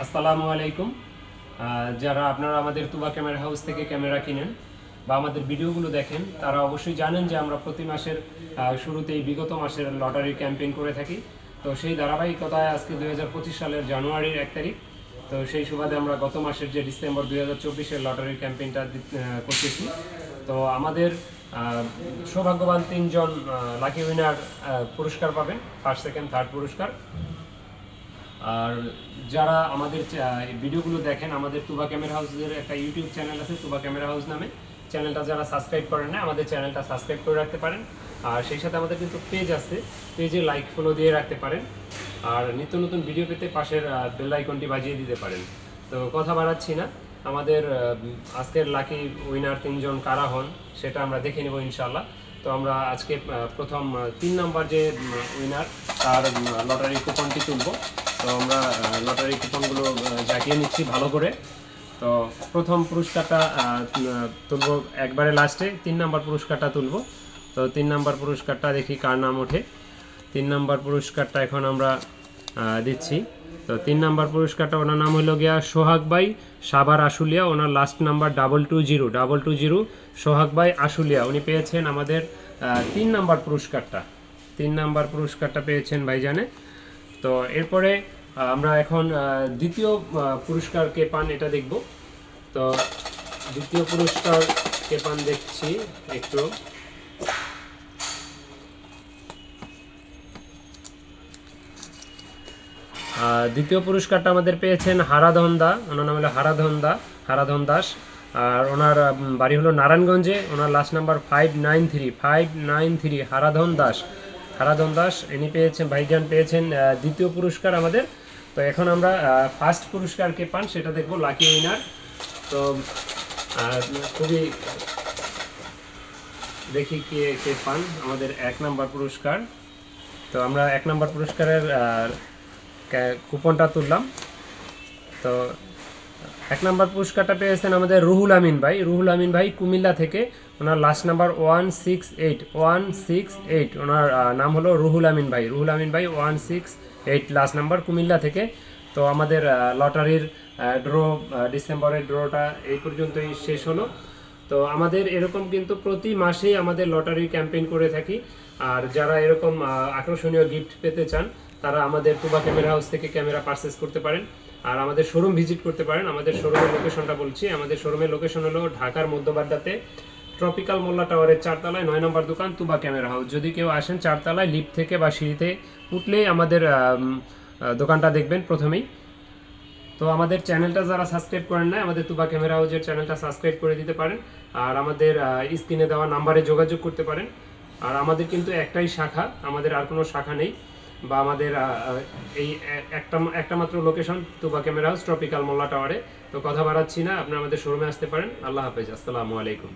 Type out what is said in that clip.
আসসালামু আলাইকুম। যারা আপনারা আমাদের তুবা ক্যামেরা হাউস থেকে ক্যামেরা কিনেন বা আমাদের ভিডিওগুলো দেখেন তারা অবশ্যই জানেন যে আমরা প্রতি মাসের শুরুতেই বিগত মাসের লটারি ক্যাম্পেইন করে থাকি। তো সেই ধারাবাহিকতায় আজকে 2025 সালের জানুয়ারির 1 তারিখ। তো সেই সুবাদে আমরা গত মাসের যে ডিসেম্বর 2024-এর লটারির ক্যাম্পেইনটা করতেছি। তো আমাদের সৌভাগ্যবান 3 জন লাকি উইনার পুরস্কার পাবেন, ফার্স্ট সেকেন্ড থার্ড পুরস্কার। আর যারা আমাদের ভিডিওগুলো দেখেন, আমাদের তুবা ক্যামেরা হাউসের একটা ইউটিউব চ্যানেল আছে তুবা ক্যামেরা হাউস নামে। চ্যানেলটা যারা সাবস্ক্রাইব করেন না, আমাদের চ্যানেলটা সাবস্ক্রাইব করে রাখতে পারেন। আর সেই সাথে আমাদের কিন্তু পেজ আছে, পেজে লাইক ফলো দিয়ে রাখতে পারেন। আর নিত্য নতুন ভিডিও পেতে পাশের বেল আইকনটি বাজিয়ে দিতে পারেন। তো কথা বাড়াচ্ছি না, আমাদের আজকের লাকি উইনার 3 জন কারা হন সেটা আমরা দেখে নেব ইনশাআল্লাহ। তো আমরা আজকে প্রথম 3 নম্বর যে উইনার তার লটারি কুপনটি তুলব। তো আমরা লটারি কুপনগুলো জাগিয়ে নিচ্ছি ভালো করে। তো প্রথম পুরস্কারটা তুলব একবারে লাস্টে, 3 নম্বর পুরস্কারটা তুলব। তো 3 নম্বর পুরস্কারটা দেখি কার নাম ওঠে। 3 নম্বর পুরস্কারটা এখন আমরা দিচ্ছি। তো 3 নম্বর পুরস্কারটা ওনার নাম হলো গিয়া সোহাগ ভাই সাভার আশুলিয়া। ওনার লাস্ট নাম্বার 220 সোহাগ ভাই আশুলিয়া। উনি পেয়েছেন আমাদের 3 নম্বর পুরস্কারটা। 3 নম্বর পুরস্কারটা পেয়েছেন ভাইজানে। তো এরপরে আমরা এখন দ্বিতীয় পুরস্কার কে পান এটা দেখব। তো দ্বিতীয় পুরস্কার কে পান দেখছি একটু। দ্বিতীয় পুরস্কারটা আমাদের পেয়েছেন হারাধন দা। ওনার নাম হলো হারাধন দাস। আর ওনার বাড়ি হলো নারায়ণগঞ্জে। ওনার লাস্ট নাম্বার 593 হারাধন দাস ইনি পেয়েছেন, ভাইজান পেয়েছেন দ্বিতীয় পুরস্কার আমাদের। তো এখন আমরা ফার্স্ট পুরস্কার কে পান সেটা দেখব, লাকি উইনার। তো খুবই দেখি কে পান আমাদের 1 নম্বর পুরস্কার। তো আমরা 1 নম্বর পুরস্কারের কুপনটা তুললাম। তো 1 নম্বর পুরস্কারটা পেয়েছেন আমাদের রুহুল আমিন ভাই কুমিল্লা থেকে। ওনার লাস্ট নাম্বার 168 ওনার নাম হলো রুহুল আমিন ভাই 168 লাস্ট নাম্বার, কুমিল্লা থেকে। তো আমাদের লটারির ডিসেম্বরের ড্রটা এই পর্যন্তই শেষ হলো। তো আমাদের এরকম কিন্তু প্রতি মাসেই আমাদের লটারি ক্যাম্পেইন করে থাকি। আর যারা এরকম আকর্ষণীয় গিফট পেতে চান তারা আমাদের তুবা ক্যামেরা হাউস থেকে ক্যামেরা পারচেস করতে পারেন। আর আমাদের শোরুম ভিজিট করতে পারেন। আমাদের শোরুমের লোকেশনটা বলছি, আমাদের শোরুমের লোকেশন হলো ঢাকার মধ্যবাড্ডাতে ট্রপিক্যাল মোল্লা টাওয়ারের 4 তলায় 9 নম্বর দোকান তুবা ক্যামেরা হাউস। যদি কেউ আসেন 4 তলায় লিফট থেকে বা সিঁড়িতে উঠলেই আমাদের দোকানটা দেখবেন প্রথমেই। তো আমাদের চ্যানেলটা যারা সাবস্ক্রাইব করেন না, আমাদের তুবা ক্যামেরা হাউসের চ্যানেলটা সাবস্ক্রাইব করে দিতে পারেন। আর আমাদের স্ক্রিনে দেওয়া নাম্বারে যোগাযোগ করতে পারেন। আর আমাদের কিন্তু একটাই শাখা, আমাদের আর কোনো শাখা নেই। বা আমাদের এই একটা মাত্র লোকেশন তুবা ক্যামেরা হাউস ট্রপিক্যাল মোল্লা টাওয়ারে। তো কথা বাড়াচ্ছি না, আপনারা আমাদের শোরুমে আসতে পারেন। আল্লাহ হাফেজ, আসসালামু আলাইকুম।